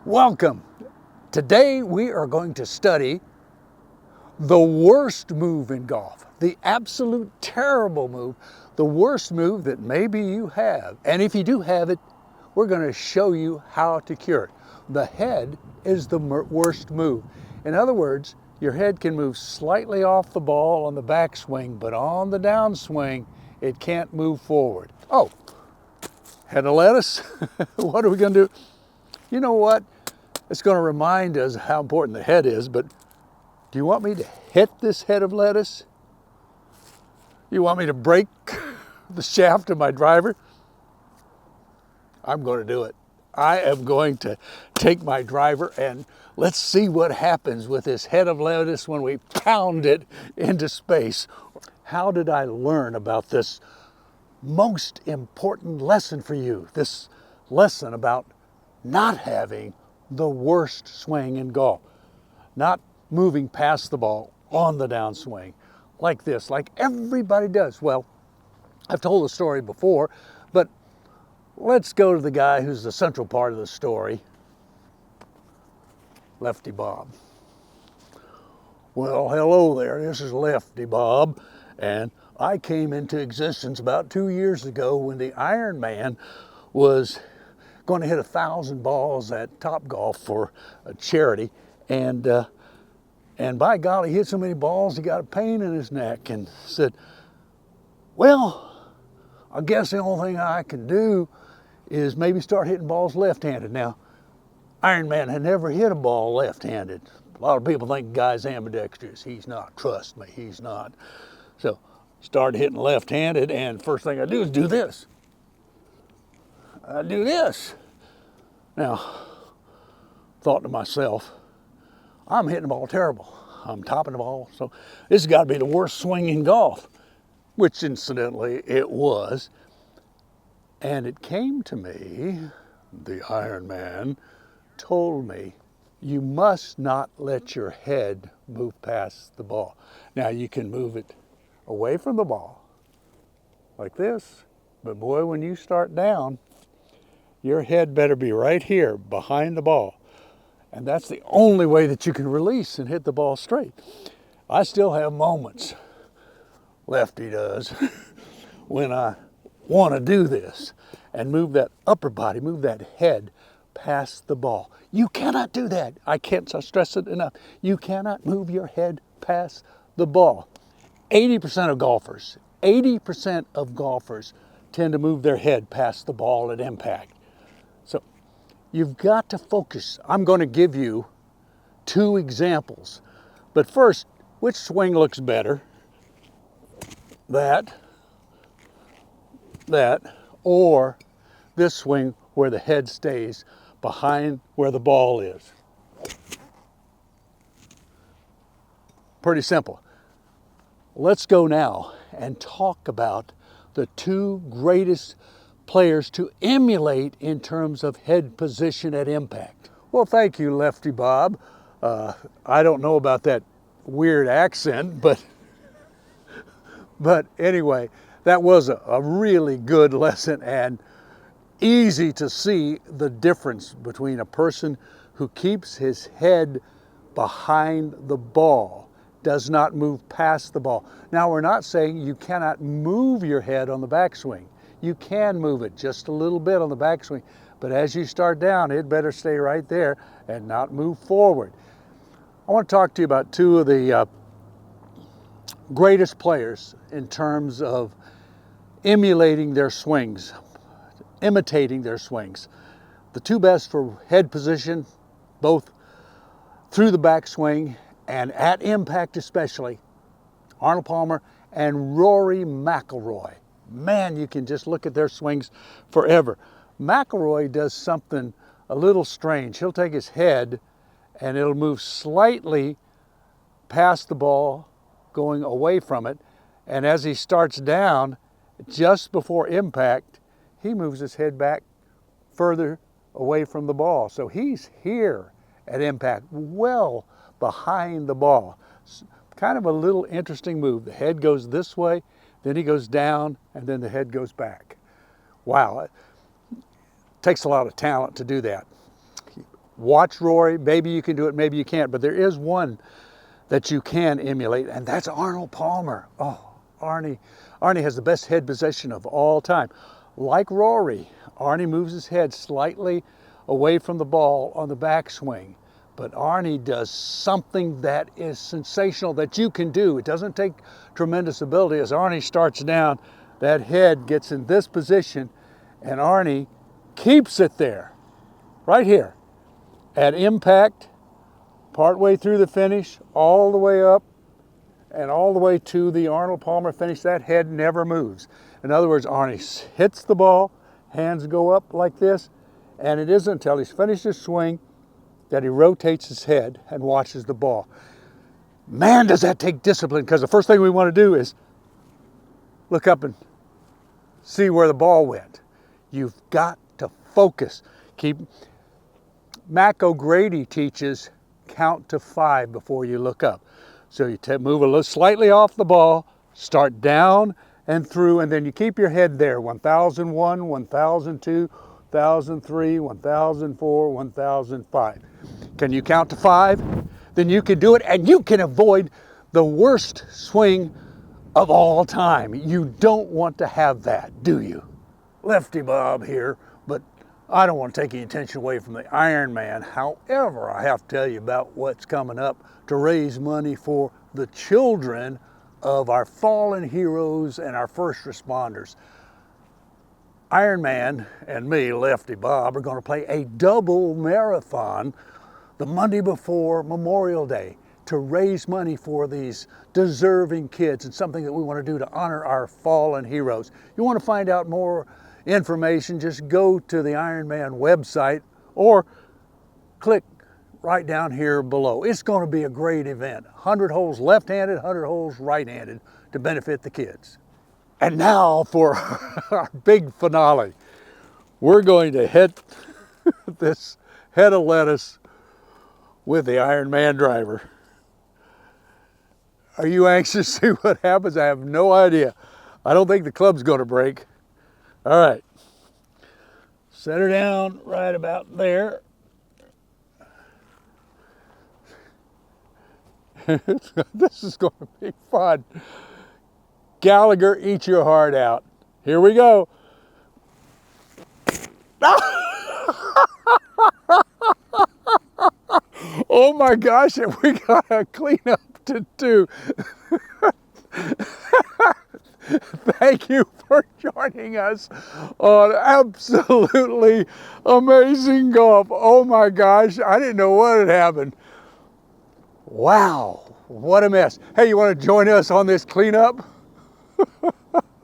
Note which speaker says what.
Speaker 1: Welcome. Today we are going to study the worst move in golf, the absolute terrible move, the worst move that maybe you have. And if you do have it, we're going to show you how to cure it. The head is the worst move. In other words, your head can move slightly off the ball on the backswing, but on the downswing, it can't move forward. Oh, head of lettuce? What are we going to do? You know what? It's going to remind us how important the head is, but do you want me to hit this head of lettuce? You want me to break the shaft of my driver? I'm going to do it. I am going to take my driver and let's see what happens with this head of lettuce when we pound it into space. How did I learn about this most important lesson for you? This lesson about not having the worst swing in golf, not moving past the ball on the downswing like this, like everybody does. Well, I've told the story before, but let's go to the guy who's the central part of the story, Lefty Bob. Well, hello there, this is Lefty Bob, and I came into existence about 2 years ago when the Iron Man was going to hit 1,000 balls at Topgolf for a charity, and by golly, he hit so many balls he got a pain in his neck and said, well, I guess the only thing I can do is maybe start hitting balls left-handed. Now, Iron Man had never hit a ball left-handed. A lot of people think the guy's ambidextrous. He's not, trust me, he's not. So, started hitting left-handed, and first thing I do is do this. I do this. Now, thought to myself, I'm hitting the ball terrible. I'm topping the ball, so this has got to be the worst swing in golf, which incidentally it was. And it came to me, the Iron Man told me, you must not let your head move past the ball. Now you can move it away from the ball, like this, but boy, when you start down, your head better be right here behind the ball. And that's the only way that you can release and hit the ball straight. I still have moments, Lefty does, when I want to do this and move that upper body, move that head past the ball. You cannot do that. I can't stress it enough. You cannot move your head past the ball. 80% of golfers tend to move their head past the ball at impact. So you've got to focus. I'm going to give you 2 examples. But first, which swing looks better? That, or this swing where the head stays behind where the ball is? Pretty simple. Let's go now and talk about the 2 greatest players to emulate in terms of head position at impact. Well, thank you, Lefty Bob. I don't know about that weird accent, but anyway, that was a really good lesson and easy to see the difference between a person who keeps his head behind the ball, does not move past the ball. Now, we're not saying you cannot move your head on the backswing. You can move it just a little bit on the backswing, but as you start down, it better stay right there and not move forward. I want to talk to you about 2 of the greatest players in terms of emulating their swings, imitating their swings. The 2 best for head position, both through the backswing and at impact especially, Arnold Palmer and Rory McIlroy. Man, you can just look at their swings forever. McIlroy does something a little strange. He'll take his head and it'll move slightly past the ball, going away from it. And as he starts down, just before impact, he moves his head back further away from the ball. So he's here at impact, well behind the ball. Kind of a little interesting move. The head goes this way, then he goes down, and then the head goes back. Wow, it takes a lot of talent to do that. Watch Rory. Maybe you can do it, maybe you can't, but there is one that you can emulate, and that's Arnold Palmer. Oh, Arnie has the best head position of all time. Like Rory, Arnie moves his head slightly away from the ball on the backswing, but Arnie does something that is sensational that you can do. It doesn't take tremendous ability. As Arnie starts down, that head gets in this position, and Arnie keeps it there, right here, at impact, partway through the finish, all the way up, and all the way to the Arnold Palmer finish. That head never moves. In other words, Arnie hits the ball, hands go up like this, and it isn't until he's finished his swing that he rotates his head and watches the ball. Man, does that take discipline, because the first thing we want to do is look up and see where the ball went. You've got to focus. Mac O'Grady teaches count to 5 before you look up. So you move a little slightly off the ball, start down and through, and then you keep your head there. 1001, 1002, 1003, 1004, 1005. Can you count to 5? Then you can do it, and you can avoid the worst swing of all time. You don't want to have that, do you? Lefty Bob here, but I don't want to take any attention away from the Iron Man. However, I have to tell you about what's coming up to raise money for the children of our fallen heroes and our first responders. Iron Man and me, Lefty Bob, are going to play a double marathon the Monday before Memorial Day to raise money for these deserving kids, and something that we want to do to honor our fallen heroes. You want to find out more information, just go to the Iron Man website or click right down here below. It's going to be a great event. 100 holes left-handed, 100 holes right-handed to benefit the kids. And now for our big finale. We're going to hit this head of lettuce with the Iron Man driver. Are you anxious to see what happens? I have no idea. I don't think the club's going to break. All right. Set her down right about there. This is going to be fun. Gallagher, eat your heart out. Here we go. Oh my gosh, and we got a cleanup to do. Thank you for joining us on absolutely amazing golf. Oh my gosh, I didn't know what had happened. Wow, what a mess. Hey, you want to join us on this cleanup?